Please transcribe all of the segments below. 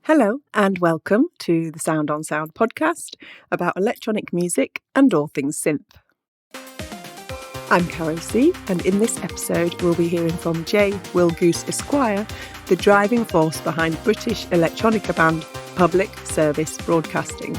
Hello and welcome to the Sound on Sound podcast about electronic music and all things synth. I'm Caro C, and in this episode we'll be hearing from J. Willgoose Esquire, the driving force behind British electronica band Public Service Broadcasting.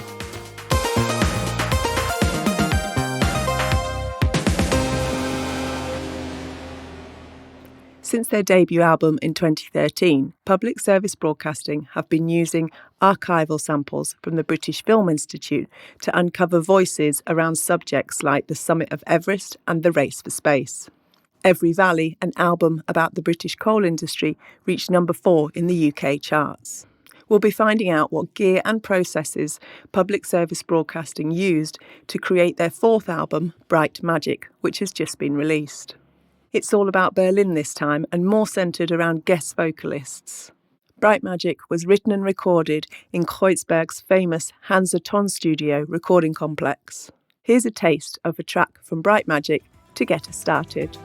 Since their debut album in 2013, Public Service Broadcasting have been using archival samples from the British Film Institute to uncover voices around subjects like the summit of Everest and the race for space. Every Valley, an album about the British coal industry, reached number 4 in the UK charts. We'll be finding out what gear and processes Public Service Broadcasting used to create their 4th album, Bright Magic, which has just been released. It's all about Berlin this time and more centred around guest vocalists. Bright Magic was written and recorded in Kreuzberg's famous Hansa Tonstudio recording complex. Here's a taste of a track from Bright Magic to get us started.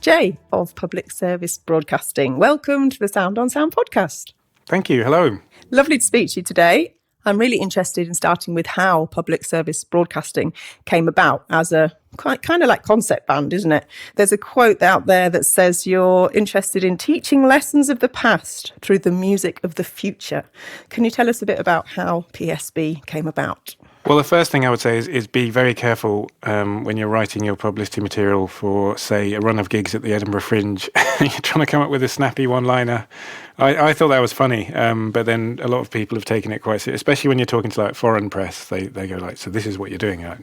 Jay of Public Service Broadcasting, welcome to the Sound on Sound podcast. Thank you. Hello. Lovely to speak to you today. I'm really interested in starting with how Public Service Broadcasting came about as a kind of like concept band, isn't it? There's a quote out there that says you're interested in teaching lessons of the past through the music of the future. Can you tell us a bit about how PSB came about? Well, the first thing I would say is be very careful when you're writing your publicity material for, say, a run of gigs at the Edinburgh Fringe. You're trying to come up with a snappy one-liner. I thought that was funny, but then a lot of people have taken it quite seriously, especially when you're talking to like foreign press. They go like, "So this is what you're doing?" Like,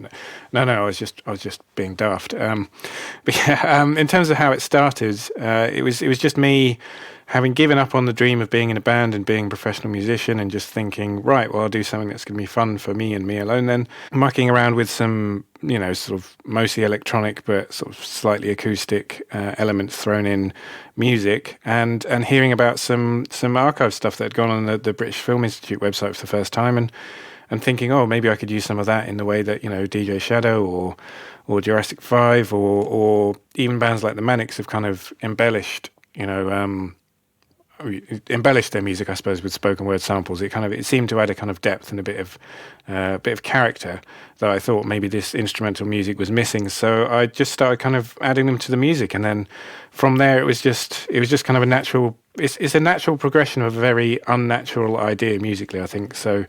no, I was just being daft. But yeah, in terms of how it started, it was just me having given up on the dream of being in a band and being a professional musician and just thinking, right, well, I'll do something that's going to be fun for me and me alone then. Mucking around with some, sort of mostly electronic but sort of slightly acoustic elements thrown in music and hearing about some archive stuff that had gone on the British Film Institute website for the first time and thinking, oh, maybe I could use some of that in the way that, DJ Shadow or Jurassic 5 or even bands like the Manics have kind of embellished their music, I suppose, with spoken word samples. It seemed to add a kind of depth and a bit of character that I thought maybe this instrumental music was missing. So I just started kind of adding them to the music, and then from there it was just kind of a natural. It's a natural progression of a very unnatural idea musically, I think. So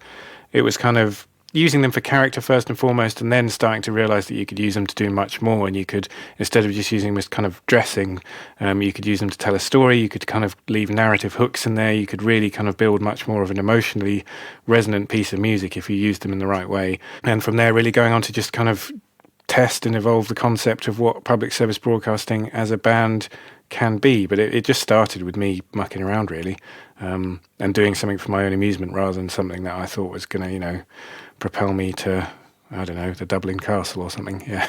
it was kind of using them for character first and foremost, and then starting to realise that you could use them to do much more, and you could, instead of just using them as kind of dressing, you could use them to tell a story, you could kind of leave narrative hooks in there, you could really kind of build much more of an emotionally resonant piece of music if you used them in the right way. And from there really going on to just kind of test and evolve the concept of what public service broadcasting as a band can be. But it just started with me mucking around really, and doing something for my own amusement rather than something that I thought was going to, propel me to, I don't know, the Dublin Castle or something.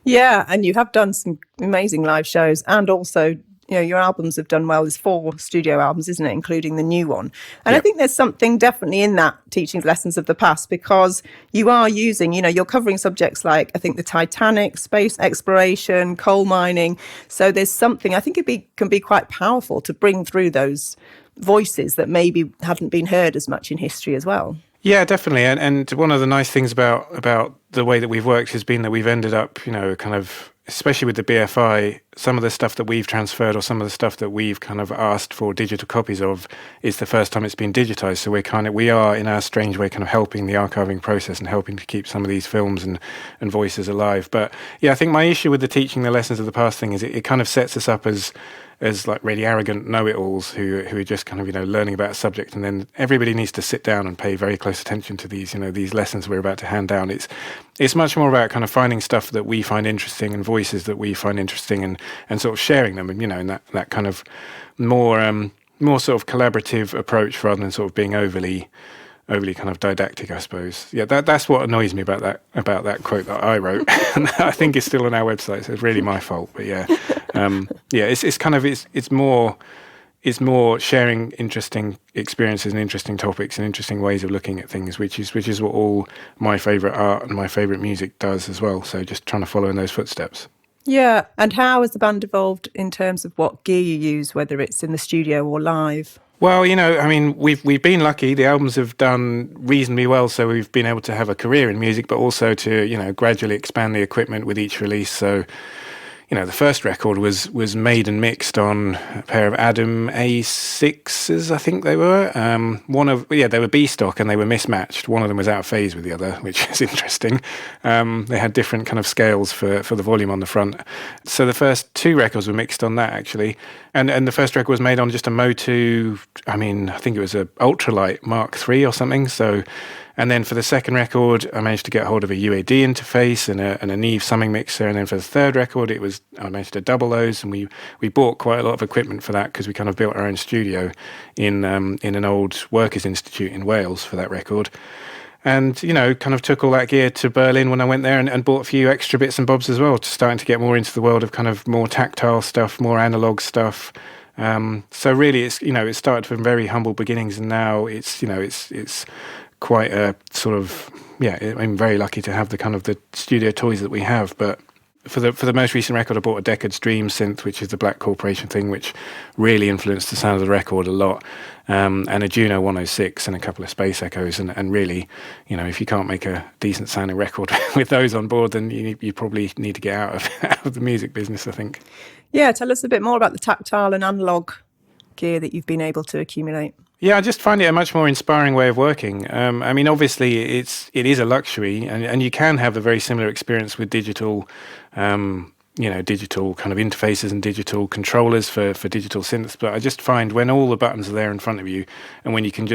Yeah, and you have done some amazing live shows, and also, your albums have done well. There's 4 studio albums, isn't it, including the new one. And I think there's something definitely in that, teaching lessons of the past, because you are using, you're covering subjects like, I think, the Titanic, space exploration, coal mining. So there's something, I think can be quite powerful to bring through those voices that maybe haven't been heard as much in history as well. Yeah, definitely. And one of the nice things about the way that we've worked has been that we've ended up, kind of, especially with the BFI, some of the stuff that we've transferred or some of the stuff that we've kind of asked for digital copies of is the first time it's been digitized. So we are in our strange way kind of helping the archiving process and helping to keep some of these films and voices alive. But yeah, I think my issue with the teaching the lessons of the past thing is it kind of sets us up as like really arrogant know-it-alls who are just kind of, learning about a subject, and then everybody needs to sit down and pay very close attention to these, these lessons we're about to hand down. It's much more about kind of finding stuff that we find interesting and voices that we find interesting and sort of sharing them, and, in that kind of more sort of collaborative approach rather than sort of being overly overly kind of didactic, I suppose. Yeah, that's what annoys me about that quote that I wrote. And I think it's still on our website, so it's really my fault. But yeah, it's more sharing interesting experiences and interesting topics and interesting ways of looking at things, which is what all my favourite art and my favourite music does as well. So just trying to follow in those footsteps. Yeah, and how has the band evolved in terms of what gear you use, whether it's in the studio or live? Well, I mean, we've been lucky. The albums have done reasonably well, so we've been able to have a career in music, but also to, gradually expand the equipment with each release. So, the first record was made and mixed on a pair of Adam A6s, I think they were. They were B stock and they were mismatched. One of them was out of phase with the other, which is interesting. They had different kind of scales for the volume on the front. So the first two records were mixed on that, actually. And the first record was made on just a Motu, I think it was a ultralight Mark III or something. So, and then for the second record, I managed to get hold of a UAD interface and a Neve summing mixer. And then for the third record, I managed to double those. And we bought quite a lot of equipment for that because we kind of built our own studio in an old workers' institute in Wales for that record. And, kind of took all that gear to Berlin when I went there and bought a few extra bits and bobs as well, starting to get more into the world of kind of more tactile stuff, more analog stuff. So really, it started from very humble beginnings, and now it's quite a sort of, I'm very lucky to have the kind of the studio toys that we have. But for the most recent record, I bought a Deckard Stream synth, which is the Black Corporation thing, which really influenced the sound of the record a lot. And a Juno 106 and a couple of Space Echoes. And really, if you can't make a decent sounding record with those on board, then you probably need to get out of the music business, I think. Yeah, tell us a bit more about the tactile and analog gear that you've been able to accumulate. Yeah, I just find it a much more inspiring way of working. Obviously, it is a luxury, and you can have a very similar experience with digital, digital kind of interfaces and digital controllers for digital synths. But I just find when all the buttons are there in front of you, and when you can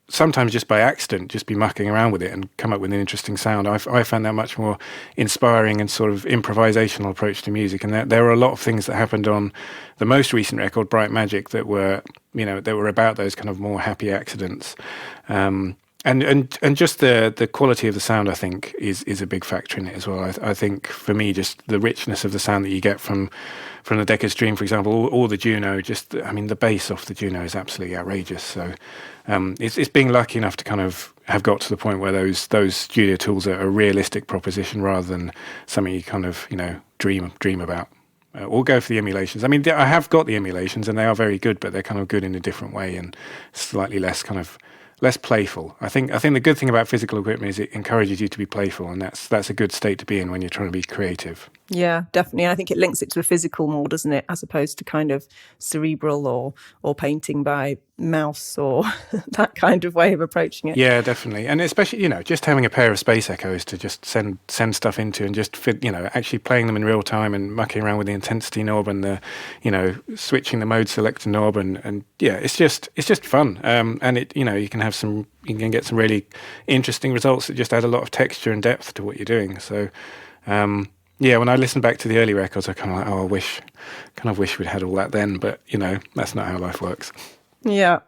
sometimes just by accident, just be mucking around with it and come up with an interesting sound, I found that much more inspiring and sort of improvisational approach to music. And there were a lot of things that happened on the most recent record, Bright Magic, that were about those kind of more happy accidents. And just the quality of the sound, I think, is a big factor in it as well. I think for me, just the richness of the sound that you get from the Deckard Stream, for example, or the Juno, the bass off the Juno is absolutely outrageous. So it's being lucky enough to kind of have got to the point where those studio tools are a realistic proposition rather than something you kind of dream about. Or go for the emulations. I have got the emulations and they are very good, but they're kind of good in a different way and slightly less playful. I think the good thing about physical equipment is it encourages you to be playful, and that's a good state to be in when you're trying to be creative. Yeah, definitely. And I think it links it to a physical more, doesn't it, as opposed to kind of cerebral or painting by mouse or that kind of way of approaching it. Yeah, definitely. And especially, just having a pair of Space Echoes to just send stuff into and just fit, actually playing them in real time and mucking around with the intensity knob and the, switching the mode selector knob and yeah, it's just fun. And it, you can get some really interesting results that just add a lot of texture and depth to what you're doing. So, yeah, when I listen back to the early records, I kind of like, wish we'd had all that then, but that's not how life works. Yeah.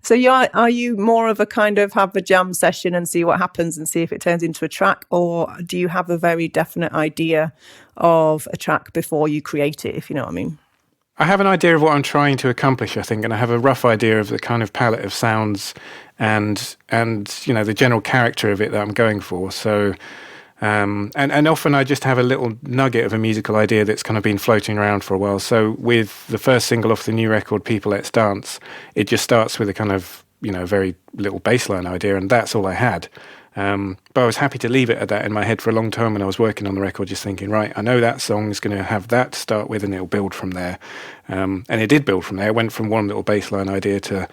So are you more of a kind of have a jam session and see what happens and see if it turns into a track, or do you have a very definite idea of a track before you create it, if you know what I mean? I have an idea of what I'm trying to accomplish, I think, and I have a rough idea of the kind of palette of sounds and the general character of it that I'm going for. So and often I just have a little nugget of a musical idea that's kind of been floating around for a while. So with the first single off the new record, People Let's Dance, it just starts with a kind of, very little bass line idea, and that's all I had. But I was happy to leave it at that in my head for a long time when I was working on the record, just thinking, right, I know that song is going to have that to start with and it'll build from there. And it did build from there. It went from one little bass line idea to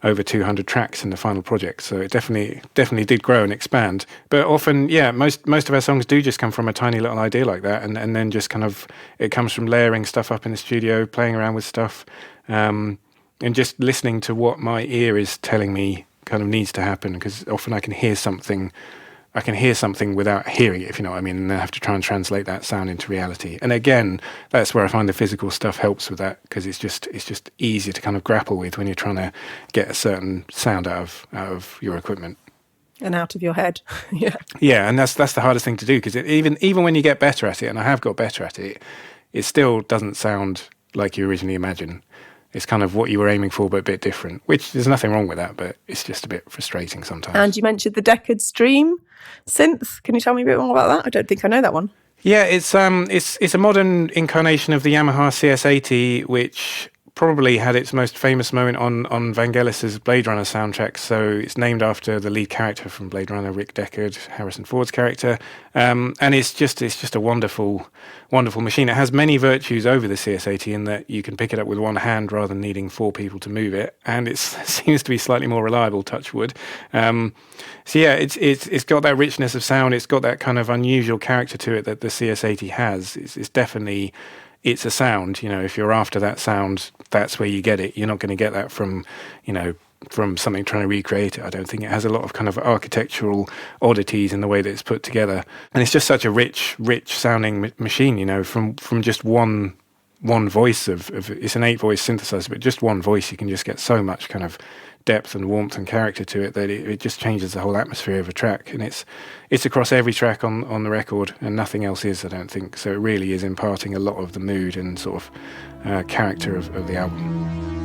over 200 tracks in the final project. So it definitely did grow and expand. But often, yeah, most of our songs do just come from a tiny little idea like that. And then just kind of, it comes from layering stuff up in the studio, playing around with stuff, and just listening to what my ear is telling me kind of needs to happen, because often I can hear something without hearing it, if you know what I mean, and then I have to try and translate that sound into reality. And again, that's where I find the physical stuff helps with that, because it's just easier to kind of grapple with when you're trying to get a certain sound out of your equipment. And out of your head. Yeah. Yeah, and that's the hardest thing to do, because even when you get better at it, and I have got better at it, it still doesn't sound like you originally imagined. It's kind of what you were aiming for, but a bit different, which there's nothing wrong with that, but it's just a bit frustrating sometimes. And you mentioned the Deckard Stream synth. Can you tell me a bit more about that? I don't think I know that one. Yeah, it's a modern incarnation of the Yamaha CS80, which probably had its most famous moment on Vangelis's Blade Runner soundtrack. So it's named after the lead character from Blade Runner, Rick Deckard, Harrison Ford's character, and it's just a wonderful machine. It has many virtues over the CS80 in that you can pick it up with one hand rather than needing four people to move it, and it seems to be slightly more reliable, touch wood. So yeah, it's got that richness of sound. It's got that kind of unusual character to it that the CS80 has. It's definitely. It's a sound, if you're after that sound, that's where you get it. You're not going to get that from something trying to recreate it. I don't think it has a lot of kind of architectural oddities in the way that it's put together. And it's just such a rich sounding machine, from just one voice of it's an 8-voice synthesizer, but just one voice, you can just get so much kind of depth and warmth and character to it that it just changes the whole atmosphere of a track. And it's across every track on the record, and nothing else is, I don't think. So it really is imparting a lot of the mood and sort of character of the album.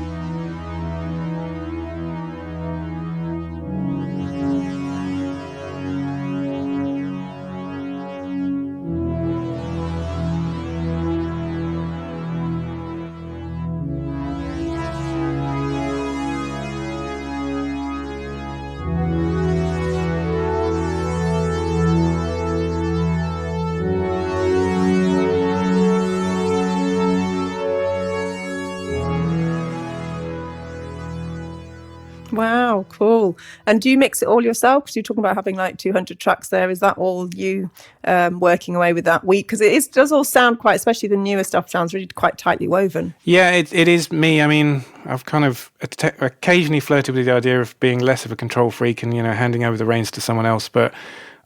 Wow, cool. And do you mix it all yourself? Because you're talking about having like 200 tracks there. Is that all you working away with that week? Because it does all sound quite, especially the newer stuff, sounds really quite tightly woven. Yeah, it is me. I mean, I've kind of occasionally flirted with the idea of being less of a control freak and, handing over the reins to someone else. But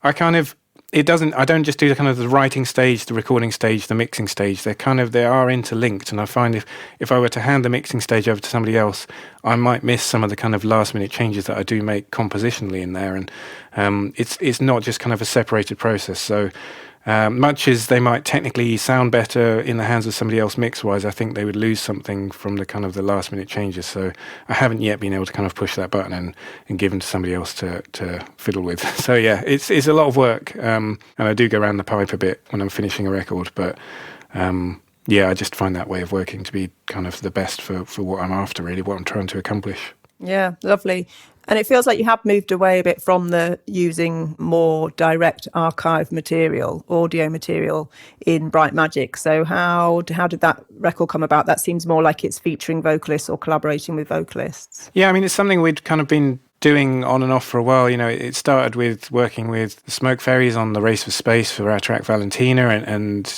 I don't just do the kind of the writing stage, the recording stage, the mixing stage. They are interlinked. And I find if I were to hand the mixing stage over to somebody else, I might miss some of the kind of last minute changes that I do make compositionally in there. And it's not just kind of a separated process. So much as they might technically sound better in the hands of somebody else mix-wise, I think they would lose something from the kind of the last-minute changes. So I haven't yet been able to kind of push that button and give them to somebody else to fiddle with. So yeah, it's a lot of work, and I do go around the pipe a bit when I'm finishing a record, but yeah, I just find that way of working to be kind of the best for what I'm after, really, what I'm trying to accomplish. Yeah, lovely. And it feels like you have moved away a bit from the using more direct archive material, audio material in Bright Magic. So how did that record come about? That seems more like it's featuring vocalists or collaborating with vocalists. Yeah, I mean, it's something we'd kind of been doing on and off for a while. It started with working with the Smoke Fairies on the Race for Space for our track Valentina, and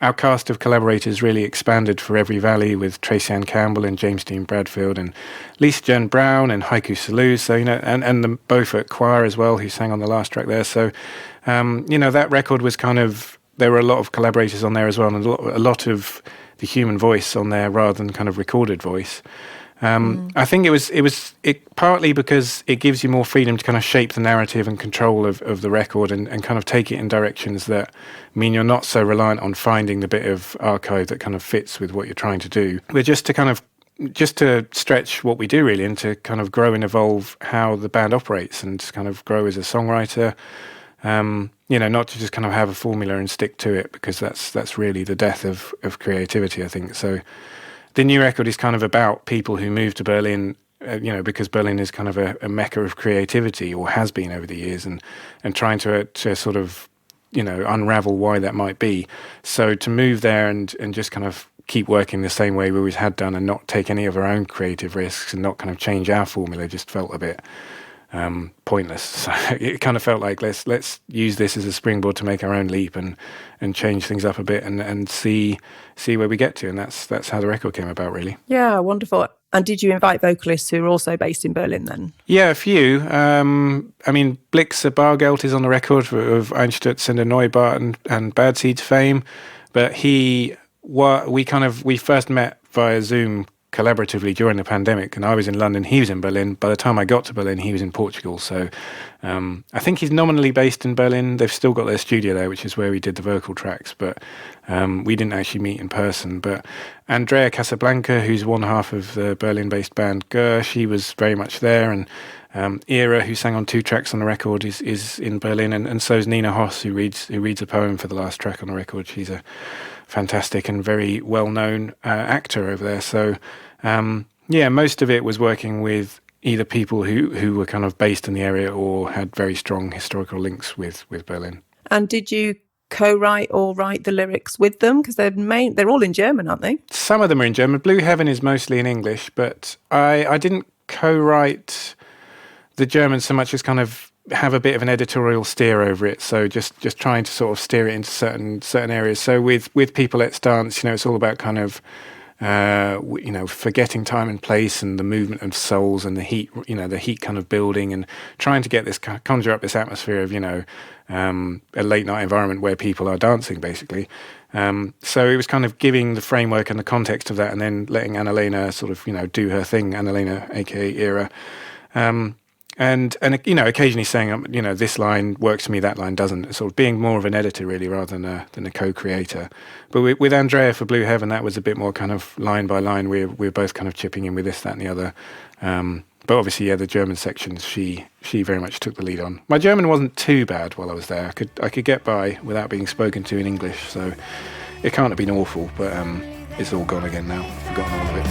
our cast of collaborators really expanded for Every Valley with Tracy Ann Campbell and James Dean Bradfield and Lisa Jen Brown and Haiku Salou, so and the Beaufort Choir as well, who sang on the last track there. So that record was kind of, there were a lot of collaborators on there as well, and a lot of the human voice on there rather than kind of recorded voice. I think it was partly because it gives you more freedom to kind of shape the narrative and control of the record and kind of take it in directions that mean you're not so reliant on finding the bit of archive that kind of fits with what you're trying to do. But just to stretch what we do, really, and to kind of grow and evolve how the band operates and to kind of grow as a songwriter. Not to just kind of have a formula and stick to it, because that's really the death of creativity, I think. So the new record is kind of about people who moved to Berlin, because Berlin is kind of a mecca of creativity, or has been over the years, and trying to sort of, unravel why that might be. So to move there and just kind of keep working the same way we always had done and not take any of our own creative risks and not kind of change our formula just felt a bit pointless. So it kind of felt like let's use this as a springboard to make our own leap and change things up a bit and see where we get to, and that's how the record came about, really. Yeah, wonderful. And did you invite vocalists who are also based in Berlin then? Yeah, a few. I mean, Blixer Bargeld is on the record of Einstürz and Neubart and Bad Seeds fame, but we first met via Zoom collaboratively during the pandemic, and I was in London, he was in Berlin. By the time I got to Berlin, he was in Portugal. So I think he's nominally based in Berlin. They've still got their studio there, which is where we did the vocal tracks, but we didn't actually meet in person. But Andrea Casablanca, who's one half of the Berlin-based band Gör, she was very much there, and Ira, who sang on 2 tracks on the record, is in Berlin, and so is Nina Hoss, who reads a poem for the last track on the record. She's a fantastic and very well-known actor over there. So most of it was working with either people who were kind of based in the area or had very strong historical links with Berlin. And did you co-write or write the lyrics with them? Because they're all in German, aren't they? Some of them are in German. Blue Heaven is mostly in English, but I didn't co-write the German so much as kind of have a bit of an editorial steer over it. So just trying to sort of steer it into certain areas. So with People Let's Dance, it's all about kind of forgetting time and place and the movement of souls and the heat, the heat kind of building, and trying to get this, conjure up this atmosphere of, a late night environment where people are dancing, basically. So it was kind of giving the framework and the context of that, and then letting Anna-Lena sort of, do her thing, Anna-Lena, aka Ira. And occasionally saying, this line works for me, that line doesn't. Sort of being more of an editor, really, rather than a co-creator. But with Andrea for Blue Heaven, that was a bit more kind of line by line. We're both kind of chipping in with this, that, and the other. But obviously, the German sections, she very much took the lead on. My German wasn't too bad while I was there. I could get by without being spoken to in English, so it can't have been awful. But it's all gone again now. I've forgotten all of it.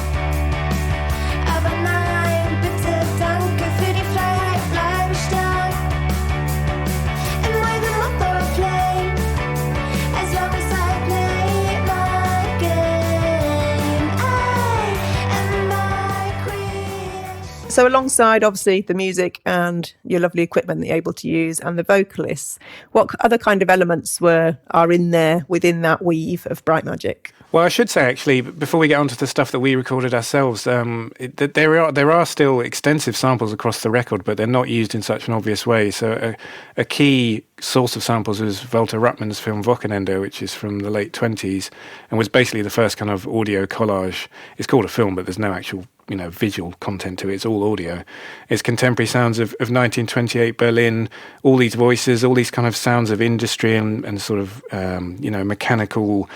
So alongside, obviously, the music and your lovely equipment that you're able to use and the vocalists, what other kind of elements are in there within that weave of Bright Magic? Well, I should say, actually, before we get onto the stuff that we recorded ourselves, there are still extensive samples across the record, but they're not used in such an obvious way. So a key source of samples was Walter Ruttmann's film Wochenende, which is from the late 1920s, and was basically the first kind of audio collage. It's called a film, but there's no actual visual content to it. It's all audio. It's contemporary sounds of 1928 Berlin, all these voices, all these kind of sounds of industry and sort of, mechanical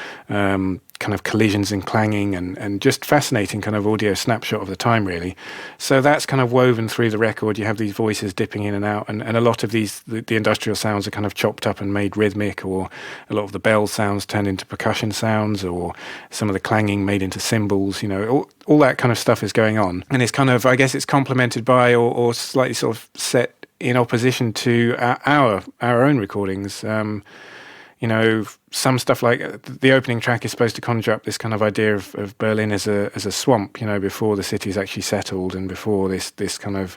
kind of collisions and clanging and just fascinating kind of audio snapshot of the time, really. So that's kind of woven through the record. You have these voices dipping in and out, and a lot of these, the industrial sounds are kind of chopped up and made rhythmic, or a lot of the bell sounds turned into percussion sounds, or some of the clanging made into cymbals, all that kind of stuff is going on. And it's kind of, I guess it's complemented by or slightly sort of set in opposition to our own recordings. Some stuff like the opening track is supposed to conjure up this kind of idea of Berlin as a swamp, before the city's actually settled and before this kind of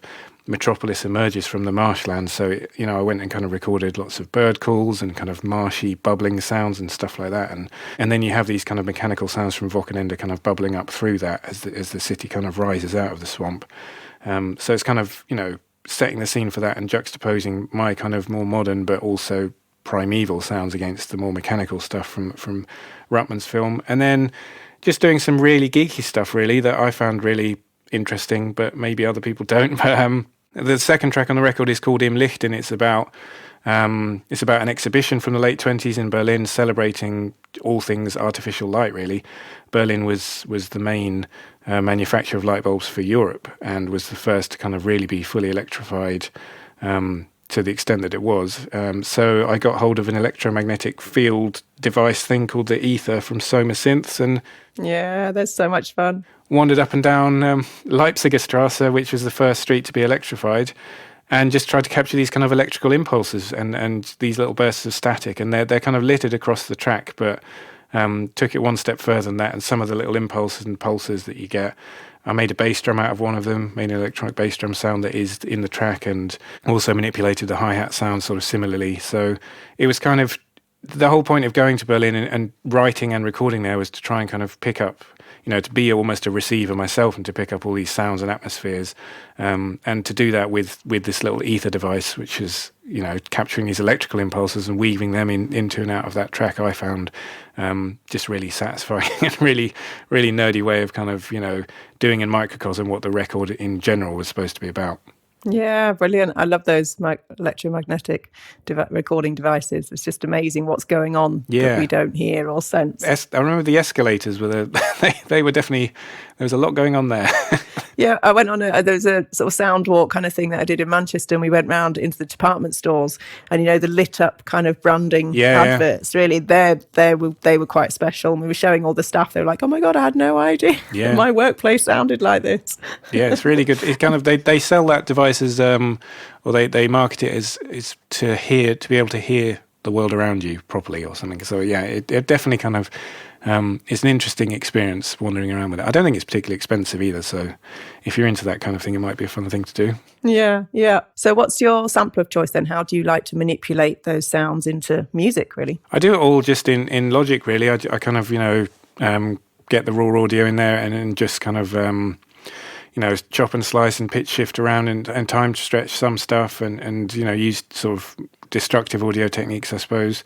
metropolis emerges from the marshland. So, I went and kind of recorded lots of bird calls and kind of marshy bubbling sounds and stuff like that. And then you have these kind of mechanical sounds from Wochenende kind of bubbling up through that as the city kind of rises out of the swamp. So it's kind of, setting the scene for that and juxtaposing my kind of more modern but also primeval sounds against the more mechanical stuff from Ruttmann's film, and then just doing some really geeky stuff, really, that I found really interesting, but maybe other people don't. But the second track on the record is called Im Licht, and it's about an exhibition from the late 1920s in Berlin celebrating all things artificial light, really. Berlin was the main manufacturer of light bulbs for Europe and was the first to kind of really be fully electrified to the extent that it was. So I got hold of an electromagnetic field device thing called the Ether from Soma Synths, and yeah, that's so much fun. Wandered up and down Leipziger Strasse, which was the first street to be electrified, and just tried to capture these kind of electrical impulses and these little bursts of static, and they're kind of littered across the track, but took it one step further than that, and some of the little impulses and pulses that you get, I made a bass drum out of one of them, made an electronic bass drum sound that is in the track, and also manipulated the hi-hat sound sort of similarly. So it was kind of, the whole point of going to Berlin and writing and recording there was to try and kind of pick up, to be almost a receiver myself and to pick up all these sounds and atmospheres, and to do that with this little ether device, which is, capturing these electrical impulses and weaving them into and out of that track, I found just really satisfying and really, really nerdy way of kind of, doing in microcosm what the record in general was supposed to be about. Yeah, brilliant. I love those electromagnetic recording devices. It's just amazing what's going on that we don't hear or sense. I remember the escalators were they were definitely, there was a lot going on there. Yeah, I went on there was a sort of sound walk kind of thing that I did in Manchester, and we went round into the department stores, and the lit up kind of branding adverts. Really, they were quite special. And we were showing all the staff. They were like, "Oh my god, I had no idea. Yeah. My workplace sounded like this." Yeah, it's really good. It's kind of they sell that device as or they market it as to be able to hear the world around you properly or something. So yeah, it definitely kind of. It's an interesting experience wandering around with it. I don't think it's particularly expensive either, so if you're into that kind of thing, it might be a fun thing to do. Yeah. So what's your sampler of choice then? How do you like to manipulate those sounds into music, really? I do it all just in Logic, really. I kind of, get the raw audio in there and then just kind of, chop and slice and pitch shift around and time stretch some stuff and use sort of destructive audio techniques, I suppose.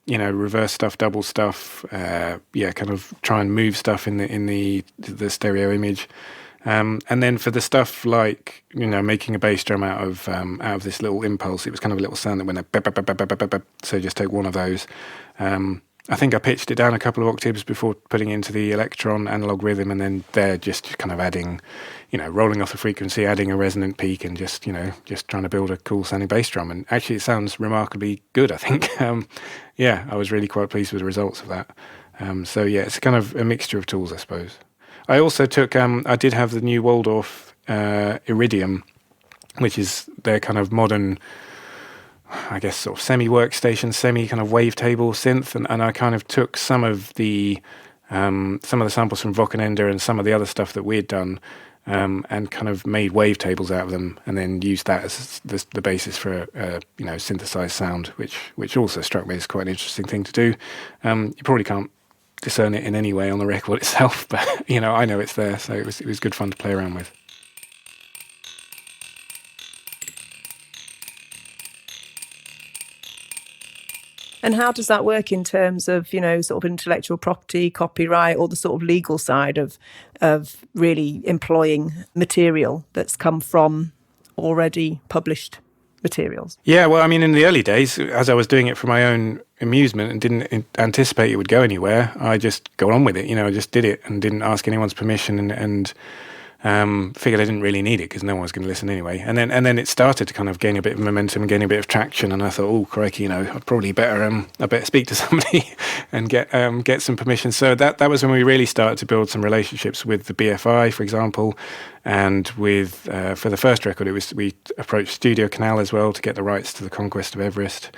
Reverse stuff, double stuff, kind of try and move stuff in the stereo image, and then for the stuff like making a bass drum out of this little impulse, it was kind of a little sound that went like, so just take one of those. I think I pitched it down a couple of octaves before putting it into the Electron analog rhythm, and then there just kind of adding, rolling off the frequency, adding a resonant peak, and just trying to build a cool sounding bass drum. And actually, it sounds remarkably good, I think. I was really quite pleased with the results of that. It's kind of a mixture of tools, I suppose. I also took, I did have the new Waldorf Iridium, which is their kind of modern, I guess, sort of semi-workstation, semi-kind of wavetable synth, and I kind of took some of the samples from Vocalist and some of the other stuff that we had done, and kind of made wavetables out of them, and then used that as the basis for a synthesized sound, which also struck me as quite an interesting thing to do. You probably can't discern it in any way on the record itself, but I know it's there, so it was good fun to play around with. And how does that work in terms of, sort of intellectual property, copyright, or the sort of legal side of really employing material that's come from already published materials? Yeah, well, I mean, in the early days, as I was doing it for my own amusement and didn't anticipate it would go anywhere, I just got on with it. I just did it and didn't ask anyone's permission and figured I didn't really need it because no one was going to listen anyway. And then it started to kind of gain a bit of momentum, gain a bit of traction, and I thought, oh crikey, I'd probably better speak to somebody and get some permission. So that was when we really started to build some relationships with the BFI, for example, and with for the first record, we approached Studio Canal as well to get the rights to the Conquest of Everest.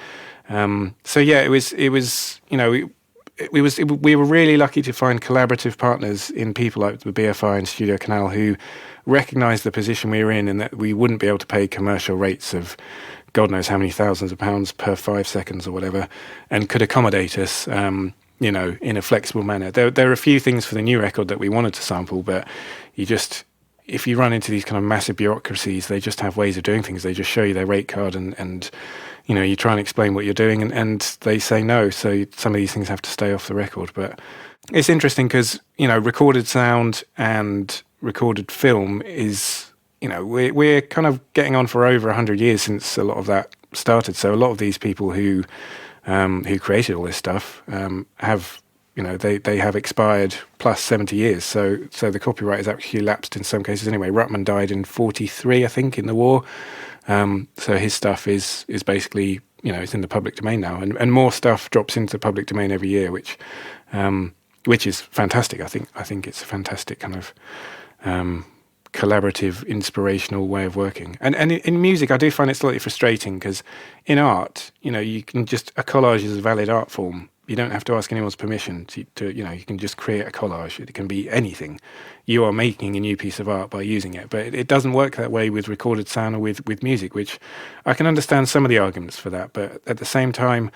We were really lucky to find collaborative partners in people like the BFI and Studio Canal who recognised the position we were in and that we wouldn't be able to pay commercial rates of God knows how many thousands of pounds per 5 seconds or whatever, and could accommodate us, in a flexible manner. There are a few things for the new record that we wanted to sample, but if you run into these kind of massive bureaucracies, they just have ways of doing things. They just show you their rate card and you try and explain what you're doing and they say no. So some of these things have to stay off the record. But it's interesting because, recorded sound and recorded film is, we're kind of getting on for over 100 years since a lot of that started. So a lot of these people who created all this stuff have, they have expired plus 70 years. So the copyright has actually lapsed in some cases anyway. Ruttman died in 1943, I think, in the war. So his stuff is basically, it's in the public domain now, and more stuff drops into the public domain every year, which is fantastic. I think it's a fantastic kind of collaborative, inspirational way of working. And in music, I do find it slightly frustrating because in art, you can a collage is a valid art form. You don't have to ask anyone's permission to you can just create a collage. It can be anything. You are making a new piece of art by using it. But it doesn't work that way with recorded sound or with music, which I can understand some of the arguments for that. But at the same time,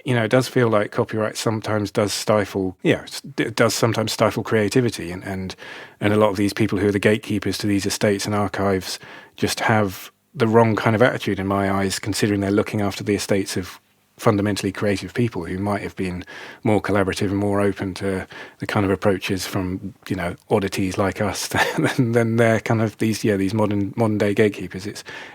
it does feel like copyright sometimes does stifle, it does sometimes stifle creativity, and a lot of these people who are the gatekeepers to these estates and archives just have the wrong kind of attitude in my eyes, considering they're looking after the estates of fundamentally creative people who might have been more collaborative and more open to the kind of approaches from oddities like us than they're kind of these modern day gatekeepers.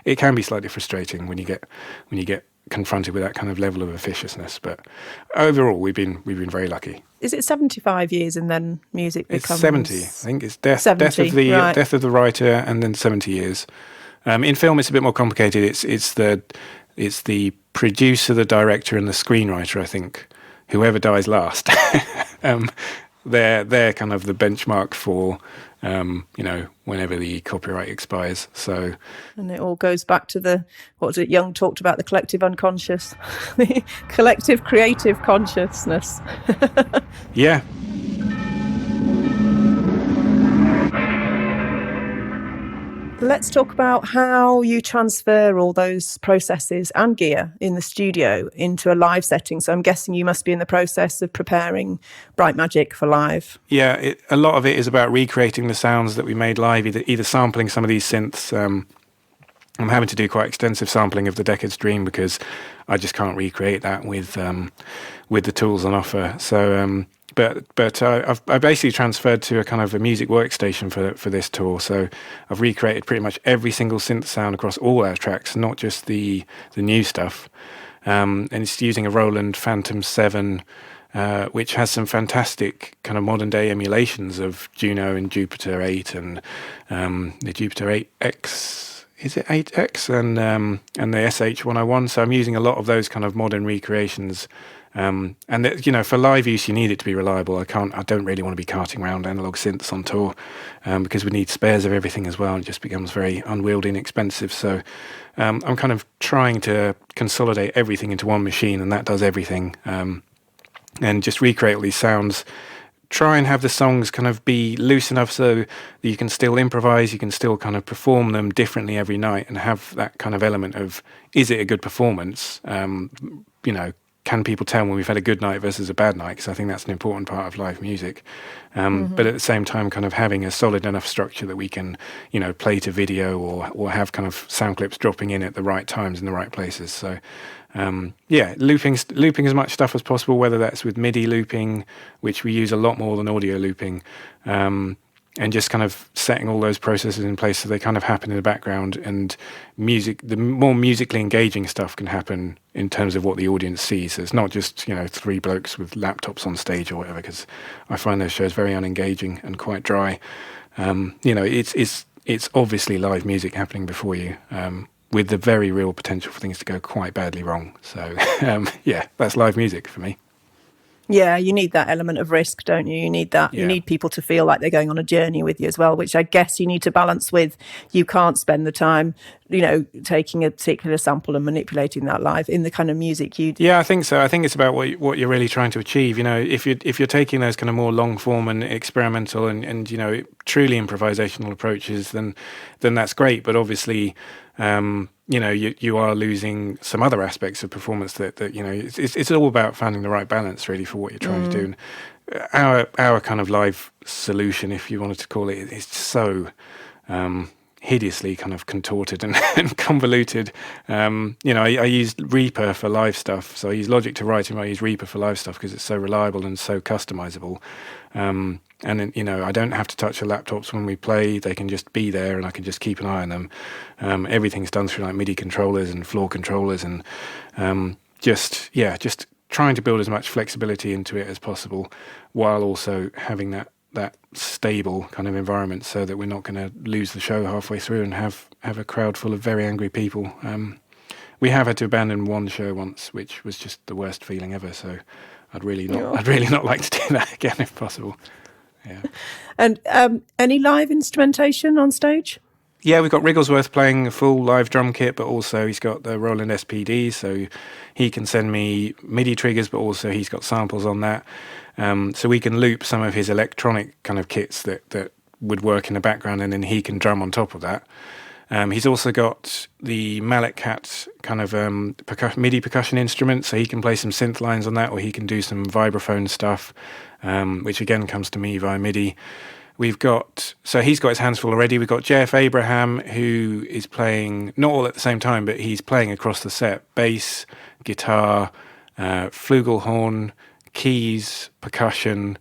It can be slightly frustrating when you get confronted with that kind of level of officiousness, but overall we've been very lucky. Is it 75 years and then music becomes... It's 70. I think it's death of the writer and then 70 years. In film it's a bit more complicated. It's the producer, the director, and the screenwriter, I think. Whoever dies last. They're kind of the benchmark for, whenever the copyright expires. So, and it all goes back to Jung talked about, the collective unconscious, the collective creative consciousness. Yeah. Let's talk about how you transfer all those processes and gear in the studio into a live setting. So I'm guessing you must be in the process of preparing Bright Magic for live. Yeah, a lot of it is about recreating the sounds that we made live, either sampling some of these synths. I'm having to do quite extensive sampling of the Deckard Dream because I just can't recreate that with the tools on offer. So... But I basically transferred to a kind of a music workstation for this tour. So I've recreated pretty much every single synth sound across all our tracks, not just the new stuff. And it's using a Roland Phantom 7, which has some fantastic kind of modern day emulations of Juno and Jupiter 8 and the Jupiter 8X. Is it 8X and the SH101? So I'm using a lot of those kind of modern recreations. And for live use, you need it to be reliable. I don't really want to be carting around analog synths on tour because we need spares of everything as well. It just becomes very unwieldy and expensive. So I'm kind of trying to consolidate everything into one machine, and that does everything. And just recreate all these sounds. Try and have the songs kind of be loose enough so that you can still improvise, you can still kind of perform them differently every night, and have that kind of element of, is it a good performance? Can people tell when we've had a good night versus a bad night? Because I think that's an important part of live music. But at the same time, kind of having a solid enough structure that we can, play to video or have kind of sound clips dropping in at the right times in the right places. So, looping as much stuff as possible, whether that's with MIDI looping, which we use a lot more than audio looping, and just kind of setting all those processes in place so they kind of happen in the background, and the more musically engaging stuff can happen in terms of what the audience sees. So it's not just, three blokes with laptops on stage or whatever, because I find those shows very unengaging and quite dry. It's obviously live music happening before you, with the very real potential for things to go quite badly wrong. So, that's live music for me. Yeah, you need that element of risk, don't you? You need that. Yeah. You need people to feel like they're going on a journey with you as well, which I guess you need to balance with. You can't spend the time, taking a particular sample and manipulating that live in the kind of music you do. Yeah, I think so. I think it's about what you're really trying to achieve. If you're taking those kind of more long form and experimental and truly improvisational approaches, then that's great. But obviously, you are losing some other aspects of performance that it's all about finding the right balance really for what you're trying to do. And our kind of live solution, if you wanted to call it, is so hideously kind of contorted and convoluted. I used Reaper for live stuff, so I use Logic to write and I use Reaper for live stuff because it's so reliable and so customizable. And then, I don't have to touch the laptops when we play. They can just be there and I can just keep an eye on them. Everything's done through like MIDI controllers and floor controllers and just trying to build as much flexibility into it as possible while also having that stable kind of environment so that we're not going to lose the show halfway through and have a crowd full of very angry people. We have had to abandon one show once, which was just the worst feeling ever. So I'd really not like to do that again if possible. Yeah. And any live instrumentation on stage? Yeah, we've got Wrigglesworth playing a full live drum kit, but also he's got the Roland SPD, so he can send me MIDI triggers, but also he's got samples on that. So we can loop some of his electronic kind of kits that would work in the background, and then he can drum on top of that. He's also got the Mallet Cat kind of MIDI percussion instrument, so he can play some synth lines on that, or he can do some vibraphone stuff, which again comes to me via MIDI. So he's got his hands full already. We've got Jeff Abraham, who is playing, not all at the same time, but he's playing across the set: bass, guitar, flugelhorn, keys, percussion.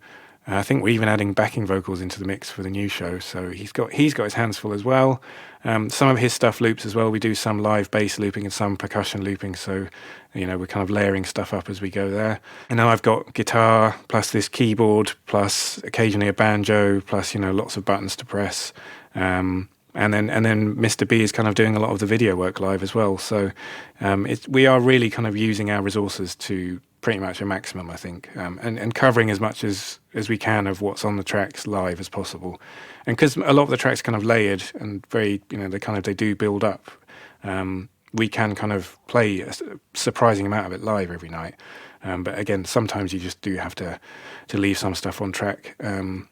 I think we're even adding backing vocals into the mix for the new show. So he's got his hands full as well. Some of his stuff loops as well. We do some live bass looping and some percussion looping. So, we're kind of layering stuff up as we go there. And now I've got guitar plus this keyboard plus occasionally a banjo plus, lots of buttons to press. And then Mr. B is kind of doing a lot of the video work live as well. So we are really kind of using our resources to pretty much a maximum, I think, and covering as much as we can of what's on the tracks live as possible. And because a lot of the tracks kind of layered and very, they do build up, we can kind of play a surprising amount of it live every night. But again, sometimes you just do have to leave some stuff on track. And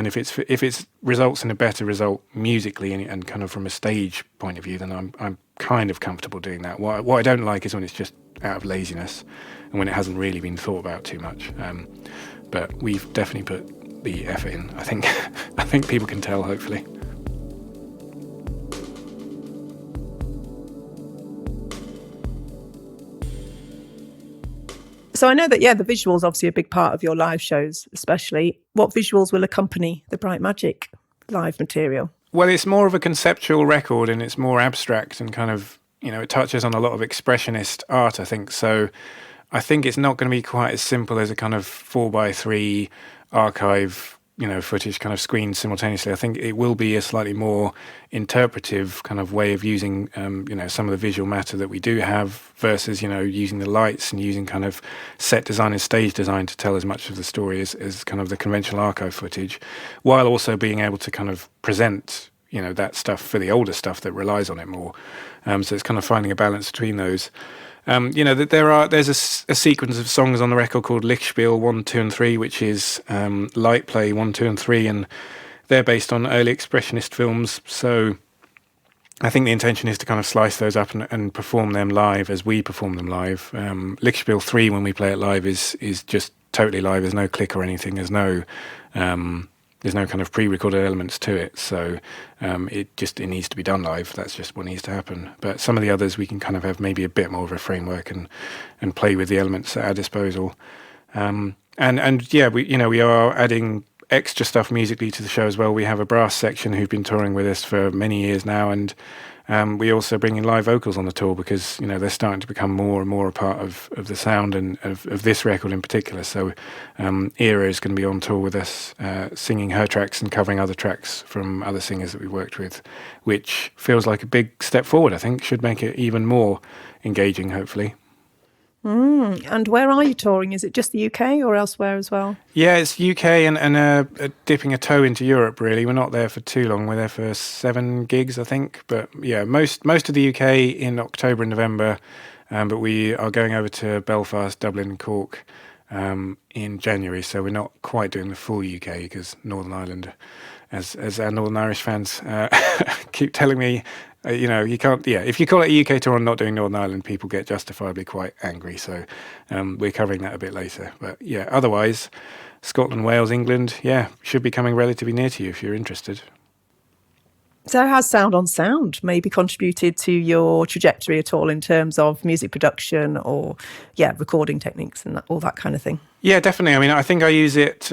if it's results in a better result musically and kind of from a stage point of view, then I'm kind of comfortable doing that. What I don't like is when it's just out of laziness and when it hasn't really been thought about too much. But we've definitely put the effort in. I think people can tell, hopefully. So I know that, the visuals obviously a big part of your live shows, especially. What visuals will accompany the Bright Magic live material? Well, it's more of a conceptual record and it's more abstract and kind of, it touches on a lot of expressionist art, I think. So I think it's not going to be quite as simple as a kind of 4x3 archive, footage kind of screened simultaneously. I think it will be a slightly more interpretive kind of way of using, some of the visual matter that we do have versus, using the lights and using kind of set design and stage design to tell as much of the story as kind of the conventional archive footage, while also being able to kind of present, that stuff for the older stuff that relies on it more. So it's kind of finding a balance between those. There's a sequence of songs on the record called Lichtspiel 1, 2 and 3, which is light play 1, 2 and 3, and they're based on early expressionist films. So I think the intention is to kind of slice those up and perform them live as we perform them live. Lichtspiel 3, when we play it live, is just totally live. There's no click or anything. There's no kind of pre-recorded elements to it, so it needs to be done live. That's just what needs to happen. But some of the others we can kind of have maybe a bit more of a framework and play with the elements at our disposal. We are adding extra stuff musically to the show as well. We have a brass section who've been touring with us for many years now, and we also bring in live vocals on the tour because they're starting to become more and more a part of the sound and of this record in particular. So Era is going to be on tour with us, singing her tracks and covering other tracks from other singers that we worked with, which feels like a big step forward. I think should make it even more engaging, hopefully. And where are you touring? Is it just the UK or elsewhere as well? Yeah, it's UK and dipping a toe into Europe, really. We're not there for too long. We're there for 7 gigs, I think. But yeah, most of the UK in October and November. But we are going over to Belfast, Dublin and Cork in January. So we're not quite doing the full UK because Northern Ireland, as our Northern Irish fans keep telling me, you can't. Yeah, if you call it a UK tour and not doing Northern Ireland, people get justifiably quite angry. So we're covering that a bit later. But yeah, otherwise, Scotland, Wales, England, should be coming relatively near to you if you're interested. So has Sound on Sound maybe contributed to your trajectory at all in terms of music production or recording techniques and all that kind of thing? Yeah, definitely. I mean, I think I use it.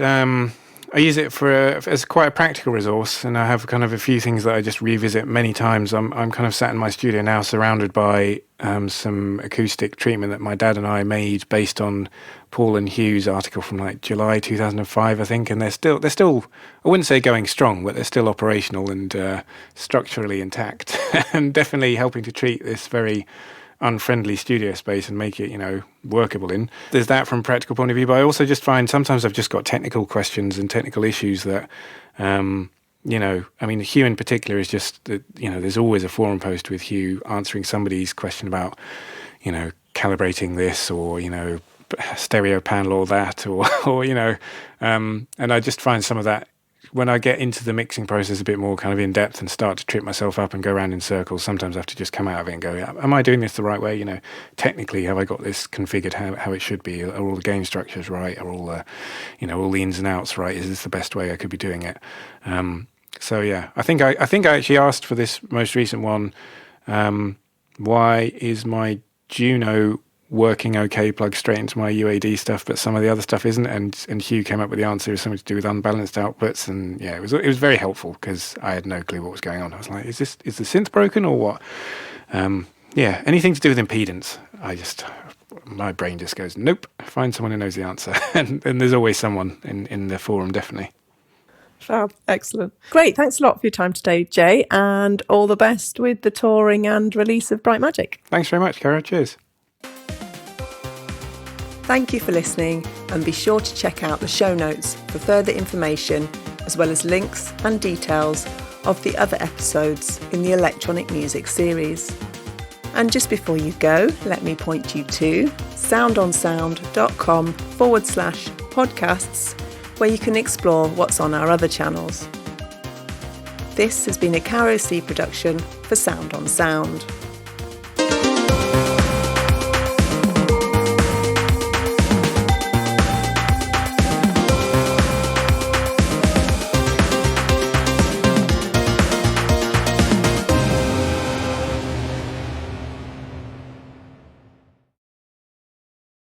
I use it as quite a practical resource, and I have kind of a few things that I just revisit many times. I'm kind of sat in my studio now, surrounded by some acoustic treatment that my dad and I made based on Paul and Hugh's article from like July 2005, I think, and they're still I wouldn't say going strong, but they're still operational and structurally intact, and definitely helping to treat this very unfriendly studio space and make it, workable in. There's that from a practical point of view, but I also just find sometimes I've just got technical questions and technical issues that, I mean, Hugh in particular is just, there's always a forum post with Hugh answering somebody's question about, calibrating this or, stereo panel or that or and I just find some of that when I get into the mixing process a bit more kind of in depth and start to trip myself up and go around in circles, sometimes I have to just come out of it and go, am I doing this the right way? You know, technically, have I got this configured how it should be? Are all the gain structures right? Are all the, all the ins and outs right? Is this the best way I could be doing it? So yeah, I think I actually asked for this most recent one. Why is my Juno working okay, plug straight into my UAD stuff, but some of the other stuff isn't? And Hugh came up with the answer. It was something to do with unbalanced outputs, and yeah, it was very helpful because I had no clue what was going on. I was like, is the synth broken or what? Yeah, anything to do with impedance, my brain just goes, nope. Find someone who knows the answer, and there's always someone in the forum, definitely. Fab. Excellent. Great. Thanks a lot for your time today, Jay, and all the best with the touring and release of Bright Magic. Thanks very much, Cara. Cheers. Thank you for listening, and be sure to check out the show notes for further information, as well as links and details of the other episodes in the electronic music series. And just before you go, let me point you to soundonsound.com/podcasts, where you can explore what's on our other channels. This has been a Caro C production for Sound on Sound.